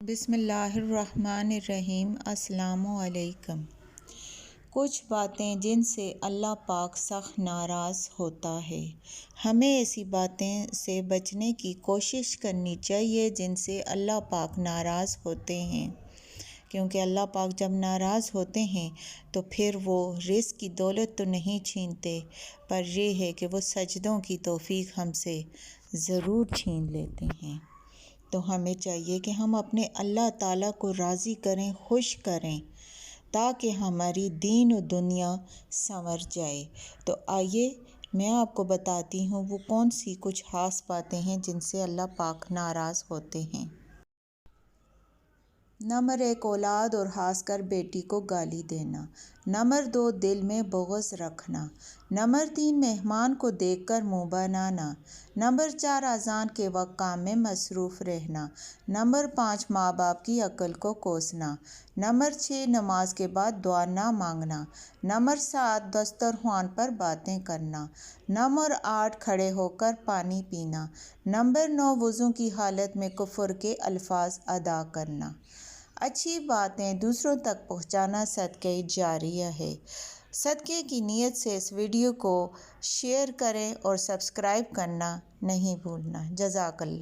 بسم اللہ الرحمن الرحیم۔ السلام علیکم۔ کچھ باتیں جن سے اللہ پاک سخت ناراض ہوتا ہے، ہمیں ایسی باتیں سے بچنے کی کوشش کرنی چاہیے جن سے اللہ پاک ناراض ہوتے ہیں، کیونکہ اللہ پاک جب ناراض ہوتے ہیں تو پھر وہ رزق کی دولت تو نہیں چھینتے، پر یہ ہے کہ وہ سجدوں کی توفیق ہم سے ضرور چھین لیتے ہیں۔ تو ہمیں چاہیے کہ ہم اپنے اللہ تعالیٰ کو راضی کریں، خوش کریں، تاکہ ہماری دین و دنیا سنور جائے۔ تو آئیے میں آپ کو بتاتی ہوں وہ کون سی کچھ خاص باتیں ہیں جن سے اللہ پاک ناراض ہوتے ہیں۔ نمبر 1، اولاد اور خاص کر بیٹی کو گالی دینا۔ نمبر 2، دل میں بغض رکھنا۔ نمبر 3، مہمان کو دیکھ کر منہ بنانا۔ نمبر 4، اذان کے وقت کام میں مصروف رہنا۔ نمبر 5، ماں باپ کی عقل کو کوسنا۔ نمبر 6، نماز کے بعد دعا نہ مانگنا۔ نمبر 7، دسترخوان پر باتیں کرنا۔ نمبر 8، کھڑے ہو کر پانی پینا۔ نمبر 9، وضو کی حالت میں کفر کے الفاظ ادا کرنا۔ اچھی باتیں دوسروں تک پہنچانا صدقہ جاریہ ہے۔ صدقے کی نیت سے اس ویڈیو کو شیئر کریں اور سبسکرائب کرنا نہیں بھولنا۔ جزاک اللہ۔